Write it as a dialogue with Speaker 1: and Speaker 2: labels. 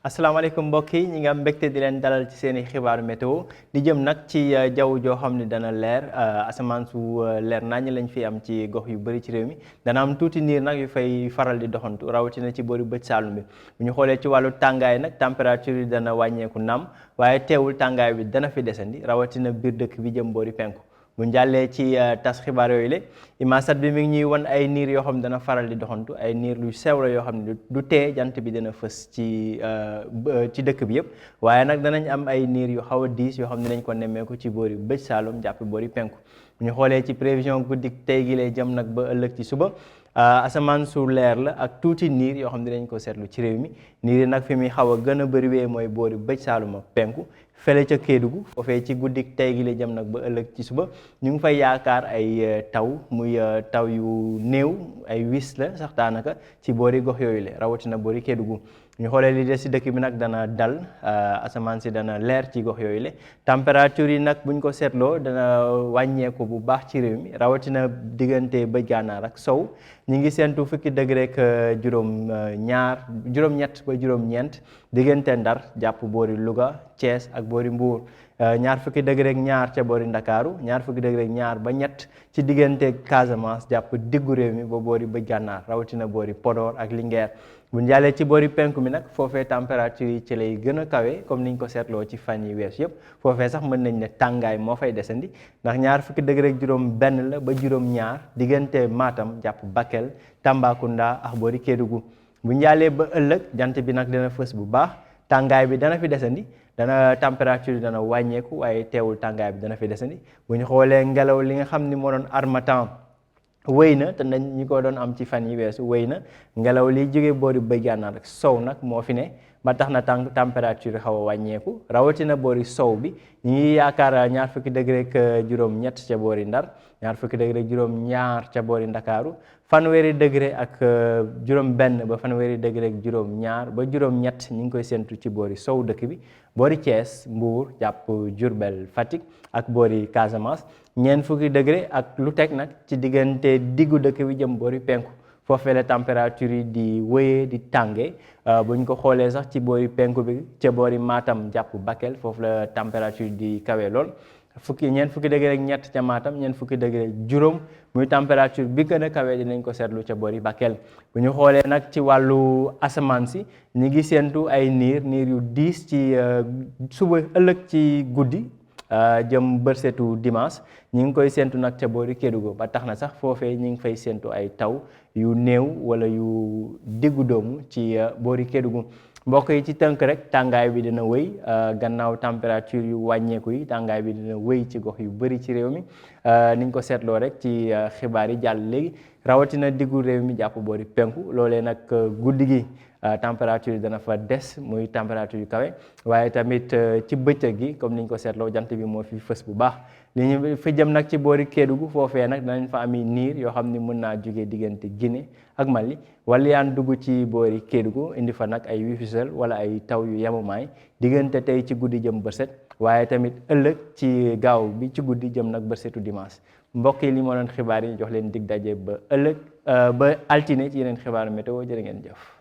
Speaker 1: asalaamaaleykum mbokk yi ñi nga am mbégte di leen dalal ci seen i xibaaru météo di jëm nag ci jaww joo xam ne dana leer asamaan su leer naññ lañ fi am ci gox yu bëri ci réew mi dana am tuuti niir nag yu fay faral di doxantu rawatina ci boori bëj saalum bi bu ñu xoolee ci wàllu tàngaay nag température yi dana wàññeeku naam waaye teewul tàngaay bi dana fi desandi rawatina biir dëkk bi jëm boori penku bu ñu jàllee ci tas xibaar yooyu la imaasat bi mi ngi ñuy wan ay niir yoo xam ne dana faral di doxantu ay niir lu sew la yoo xam ne du tee jant bi dana fës ci dëkk bi yëpp waaye nag danañ am ay niir yu xaw a diis yoo xam ne dinañ ko nemmeeku ci boori bëj saalum jàpp boori penku bu ñu xoolee ci prévision guddi tey gi lay jëm nag ba ëllëg ci suba asamaan su leer la ak tuuti niir yoo xam ne dinañ ko seetlu ci réew mi niir yi nag fi muy xaw a gën a bëri wee mooy boori bëj saalum ak penku fele ca Kédougou foofee ci guddik tey gi la jëm nag ba ëllëg ci suba ñu ngi fay yaakaar ay taw muy taw yu néew ay wis la sax daanaka ci boori gox yooyu la rawatina boori Kédougou ñu xoolee li des ci dëkk bi nag dana dal asamaan si dana leer ci gox yooyu la température yi nag buñ ko seetloo dana wàññeeku bu baax ci réew mi rawatina diggante bëj gànnaar ak sow ñi ngi séentu fukki degré ak juróom-ñett ba juróom-ñeent diggante Ndar jàpp boori Louga Thiès ak boori Mbour ñaar fukki degré ak ñaar ca boori Ndakaaru ñaar fukki degré ak ñaar ba ñett ci diggante Casamance jàpp diggu réew mi ba boori bëj gànnaar rawatina boori Podor ak Linguère bu ñu jàllee ci boori penku mi nag foofee température yi ci lay gën a kawe comme niñ ko seetloo ci fan yi wees yëpp foofee sax mën nañ ne tàngaay moo fay desandi ndax ñaar fukki degré ak juróom benn la ba juróom ñaar diggante Matam jàpp Bakel Tambacounda ak boori Kédougou bu ñu jàllee ba ëllëg jant bi nag dana fës bu baax tàngaay bi dana fi desandi dana température yi dana wàññeeku waaye teewul tàngaay bi dana fi desandi bu ñu xoolee ngelaw li nga xam ni moo doon harmattan wéy na te nañ ñi ko doon am ci fan yi weesu wéy na ngelaw liy jógee boori bëj gànnaar rek sow nag moo fi ne ba tax na température xaw a wàññeeku rawatina boori sow bi ñi ngi yaakaar ñaar fukki degré ak juróom ñett ca boori Ndar ñaar fukki degré ak juróom ñaar ca boori Ndakaaru fanweeri degré ak juróom benn ba fanweeri degré ak juróom ñaar ba juróom ñett ñi ngi koy séntu ci boori sow dëkk bi boori Thiès Mbour jàpp Diourbel Fatick ak boori Casamance ñeent fukki degré ak lu teg nag ci diggante diggu dëkk bi jëm boori penku foofee la température yi di wéyee di tàngee buñ ko xoolee sax ci boori penku bi ca boori Matam jàpp Bakel foofu la température di kawe lool ñeent fukki degré ak ñett ca Matam ñeent fukki degré ak juróom muy température bi gën a kawe dinañ ko seetlu ca boori Bakel bu ñu xoolee nag ci wàllu asamaan si ñi ngi séentu ay niir yu diis ci suba ëllëg ci guddi jëm bërsetu dimanche ñi ngi koy séentu nag ca boori Kédougou ba tax na sax foofee ñi ngi fay séentu ay taw yu néew wala yu diggu doomu ci boori Kédougou mbokk yi ci tënk rek tàngaay bi dina wëy gannaaw température yu wàññeeku yi tàngaay bi dina wëy ci gox yu bëri ci réew mi niñ ko seetloo rek ci xibaar yi jàll léegi rawatina diggu réew mi jàpp boori penku loolee nag guddi gi température yi dana fa des muy température yu kawe waaye tamit ci bëccëg gi comme niñ ko seetloo jant bi moo fi fës bu baax li ñu fi jëm nag ci boori Kédougou foofee nag danañ fa ami niir yoo xam ni mën naa jógee diggante Guinée ak Mali wala yaan dugg ci boori Kédougou indi fa nag ay wifisel wala ay taw yu yemamaay diggante tey ci guddi jëm bërset waaye tamit ëllëg ci gaaw bi ci guddi jëm nag bërsetu dimanche mbokk yi li moo doon xibaar yi jox leen dig daje ba ëllëg ba altine ci yeneen xibaaru météo jërë ngeen jëf